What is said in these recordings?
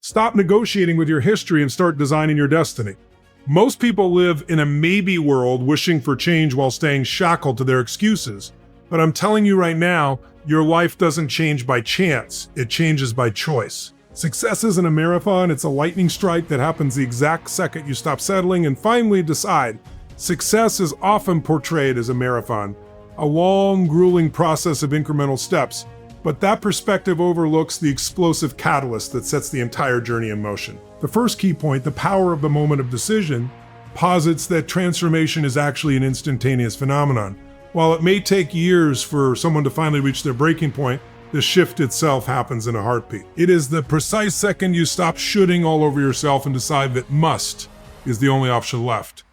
Stop negotiating with your history and start designing your destiny. Most people live in a maybe world, wishing for change while staying shackled to their excuses. But I'm telling you right now, your life doesn't change by chance, it changes by choice. Success isn't a marathon, it's a lightning strike that happens the exact second you stop settling and finally decide. Success is often portrayed as a marathon, a long, grueling process of incremental steps, but that perspective overlooks the explosive catalyst that sets the entire journey in motion. The first key point, the power of the moment of decision, posits that transformation is actually an instantaneous phenomenon. While it may take years for someone to finally reach their breaking point, the shift itself happens in a heartbeat. It is the precise second you stop shoulding all over yourself and decide that must is the only option left.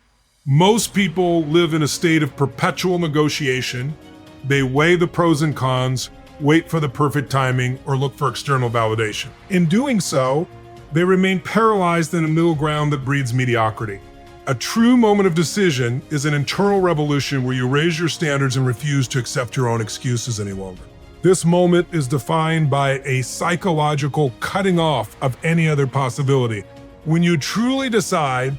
Most people live in a state of perpetual negotiation. They weigh the pros and cons, wait for the perfect timing, or look for external validation. In doing so, they remain paralyzed in a middle ground that breeds mediocrity. A true moment of decision is an internal revolution where you raise your standards and refuse to accept your own excuses any longer. This moment is defined by a psychological cutting off of any other possibility. When you truly decide,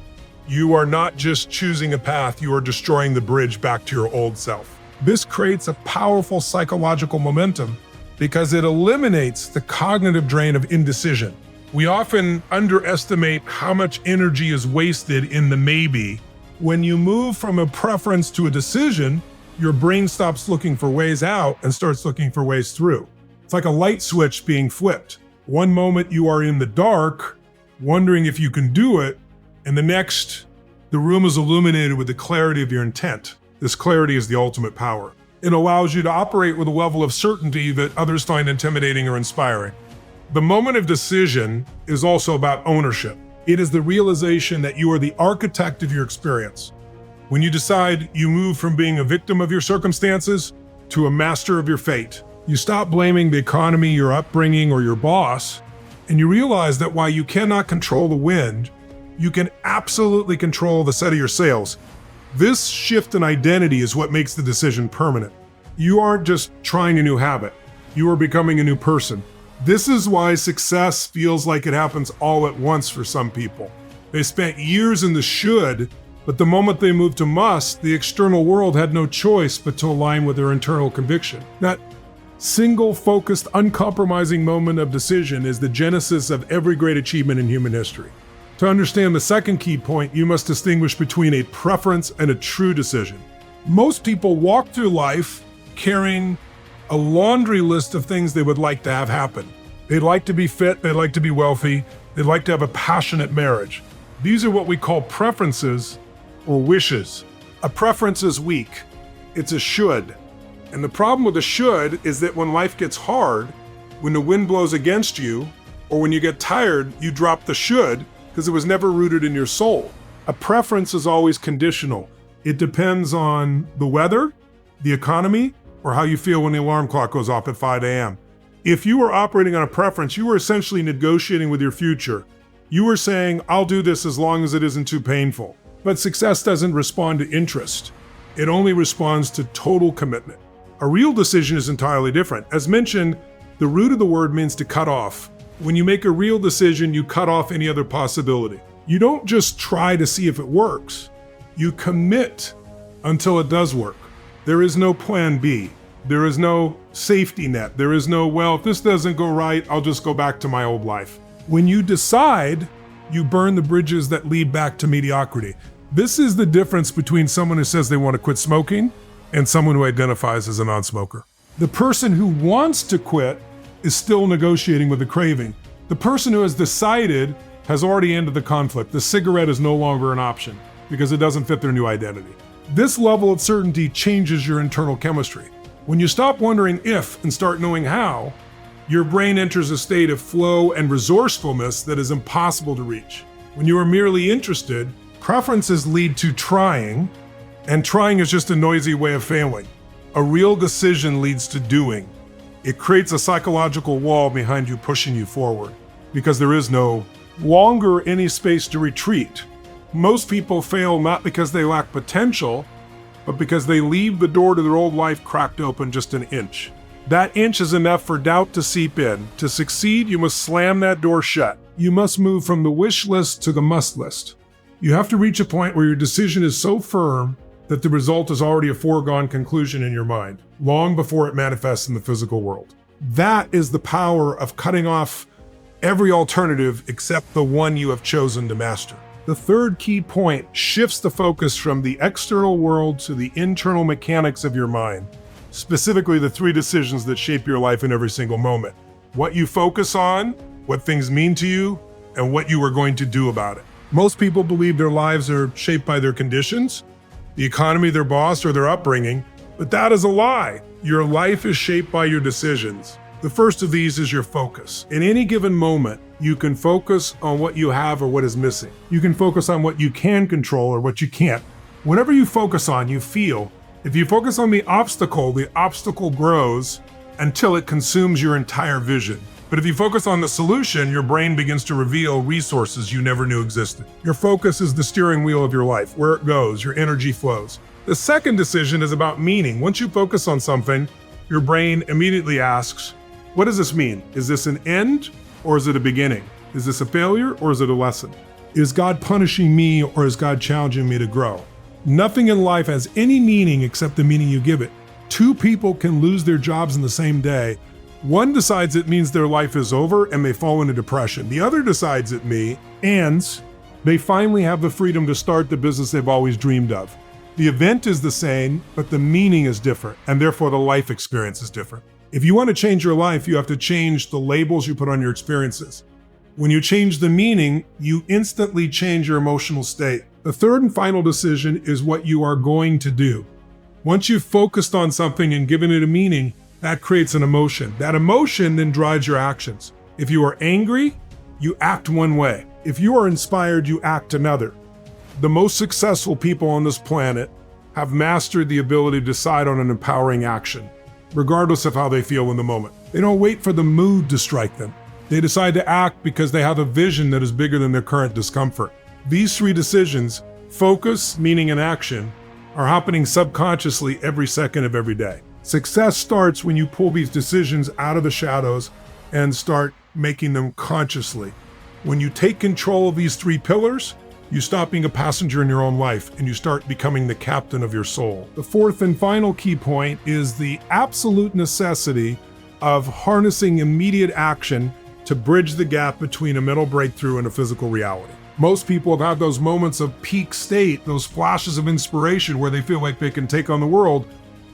you are not just choosing a path, you are destroying the bridge back to your old self. This creates a powerful psychological momentum because it eliminates the cognitive drain of indecision. We often underestimate how much energy is wasted in the maybe. When you move from a preference to a decision, your brain stops looking for ways out and starts looking for ways through. It's like a light switch being flipped. One moment you are in the dark, wondering if you can do it, and the next, the room is illuminated with the clarity of your intent. This clarity is the ultimate power. It allows you to operate with a level of certainty that others find intimidating or inspiring. The moment of decision is also about ownership. It is the realization that you are the architect of your experience. When you decide, you move from being a victim of your circumstances to a master of your fate. You stop blaming the economy, your upbringing, or your boss, and you realize that while you cannot control the wind, you can absolutely control the set of your sails. This shift in identity is what makes the decision permanent. You aren't just trying a new habit, you are becoming a new person. This is why success feels like it happens all at once for some people. They spent years in the should, but the moment they moved to must, the external world had no choice but to align with their internal conviction. That single, focused, uncompromising moment of decision is the genesis of every great achievement in human history. To understand the second key point, you must distinguish between a preference and a true decision. Most people walk through life carrying a laundry list of things they would like to have happen. They'd like to be fit, they'd like to be wealthy, they'd like to have a passionate marriage. These are what we call preferences or wishes. A preference is weak. It's a should. And the problem with a should is that when life gets hard, when the wind blows against you, or when you get tired, you drop the should because it was never rooted in your soul. A preference is always conditional. It depends on the weather, the economy, or how you feel when the alarm clock goes off at 5 a.m. If you were operating on a preference, you were essentially negotiating with your future. You were saying, I'll do this as long as it isn't too painful. But success doesn't respond to interest. It only responds to total commitment. A real decision is entirely different. As mentioned, the root of the word means to cut off. When you make a real decision, you cut off any other possibility. You don't just try to see if it works. You commit until it does work. There is no plan B. There is no safety net. There is no, well, if this doesn't go right, I'll just go back to my old life. When you decide, you burn the bridges that lead back to mediocrity. This is the difference between someone who says they want to quit smoking and someone who identifies as a non-smoker. The person who wants to quit is still negotiating with the craving. The person who has decided has already ended the conflict. The cigarette is no longer an option because it doesn't fit their new identity. This level of certainty changes your internal chemistry. When you stop wondering if and start knowing how, your brain enters a state of flow and resourcefulness that is impossible to reach. When you are merely interested, preferences lead to trying, and trying is just a noisy way of failing. A real decision leads to doing. It creates a psychological wall behind you, pushing you forward, because there is no longer any space to retreat. Most people fail not because they lack potential, but because they leave the door to their old life cracked open just an inch. That inch is enough for doubt to seep in. To succeed, you must slam that door shut. You must move from the wish list to the must list. You have to reach a point where your decision is so firm that the result is already a foregone conclusion in your mind, long before it manifests in the physical world. That is the power of cutting off every alternative except the one you have chosen to master. The third key point shifts the focus from the external world to the internal mechanics of your mind, specifically the three decisions that shape your life in every single moment. What you focus on, what things mean to you, and what you are going to do about it. Most people believe their lives are shaped by their conditions, the economy, their boss, or their upbringing, but that is a lie. Your life is shaped by your decisions. The first of these is your focus. In any given moment, you can focus on what you have or what is missing. You can focus on what you can control or what you can't. Whatever you focus on, you feel. If you focus on the obstacle grows until it consumes your entire vision. But if you focus on the solution, your brain begins to reveal resources you never knew existed. Your focus is the steering wheel of your life, where it goes, your energy flows. The second decision is about meaning. Once you focus on something, your brain immediately asks, what does this mean? Is this an end or is it a beginning? Is this a failure or is it a lesson? Is God punishing me or is God challenging me to grow? Nothing in life has any meaning except the meaning you give it. Two people can lose their jobs in the same day. One decides it means their life is over and they fall into depression. The other decides it means they finally have the freedom to start the business they've always dreamed of. The event is the same, but the meaning is different, and therefore the life experience is different. If you want to change your life, you have to change the labels you put on your experiences. When you change the meaning, you instantly change your emotional state. The third and final decision is what you are going to do. Once you've focused on something and given it a meaning, that creates an emotion. That emotion then drives your actions. If you are angry, you act one way. If you are inspired, you act another. The most successful people on this planet have mastered the ability to decide on an empowering action, regardless of how they feel in the moment. They don't wait for the mood to strike them. They decide to act because they have a vision that is bigger than their current discomfort. These three decisions, focus, meaning, and action, are happening subconsciously every second of every day. Success starts when you pull these decisions out of the shadows and start making them consciously. When you take control of these three pillars, you stop being a passenger in your own life and you start becoming the captain of your soul. The fourth and final key point is the absolute necessity of harnessing immediate action to bridge the gap between a mental breakthrough and a physical reality. Most people have had those moments of peak state, those flashes of inspiration where they feel like they can take on the world,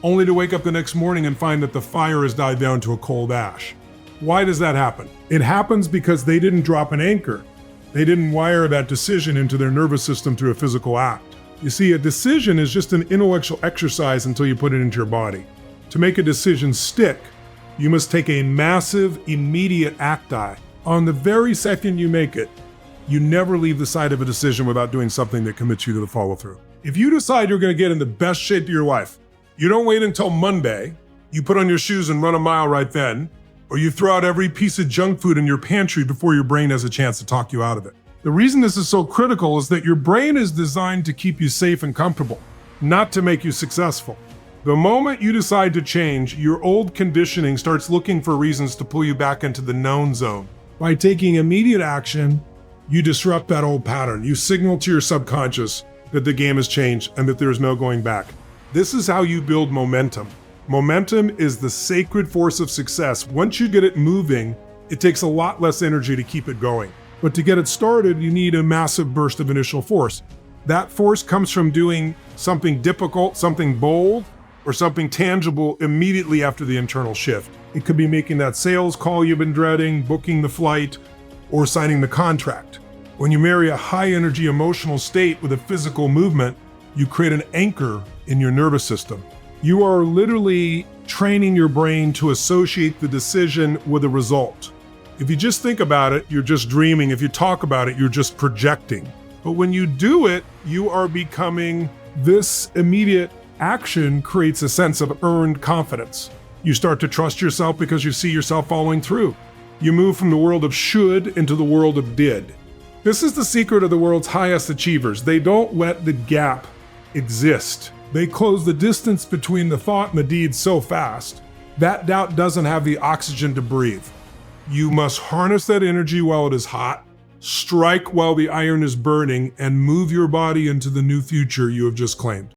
only to wake up the next morning and find that the fire has died down to a cold ash. Why does that happen? It happens because they didn't drop an anchor. They didn't wire that decision into their nervous system through a physical act. You see, a decision is just an intellectual exercise until you put it into your body. To make a decision stick, you must take a massive, immediate acti. On the very second you make it, you never leave the side of a decision without doing something that commits you to the follow-through. If you decide you're going to get in the best shape of your life, you don't wait until Monday, you put on your shoes and run a mile right then, or you throw out every piece of junk food in your pantry before your brain has a chance to talk you out of it. The reason this is so critical is that your brain is designed to keep you safe and comfortable, not to make you successful. The moment you decide to change, your old conditioning starts looking for reasons to pull you back into the known zone. By taking immediate action, you disrupt that old pattern. You signal to your subconscious that the game has changed and that there is no going back. This is how you build momentum. Momentum is the sacred force of success. Once you get it moving, it takes a lot less energy to keep it going. But to get it started, you need a massive burst of initial force. That force comes from doing something difficult, something bold, or something tangible immediately after the internal shift. It could be making that sales call you've been dreading, booking the flight, or signing the contract. When you marry a high energy emotional state with a physical movement, you create an anchor in your nervous system. You are literally training your brain to associate the decision with a result. If you just think about it, you're just dreaming. If you talk about it, you're just projecting. But when you do it, you are becoming this immediate action creates a sense of earned confidence. You start to trust yourself because you see yourself following through. You move from the world of should into the world of did. This is the secret of the world's highest achievers. They don't let the gap exist. They close the distance between the thought and the deed so fast that doubt doesn't have the oxygen to breathe. You must harness that energy while it is hot. Strike while the iron is burning and move your body into the new future you have just claimed.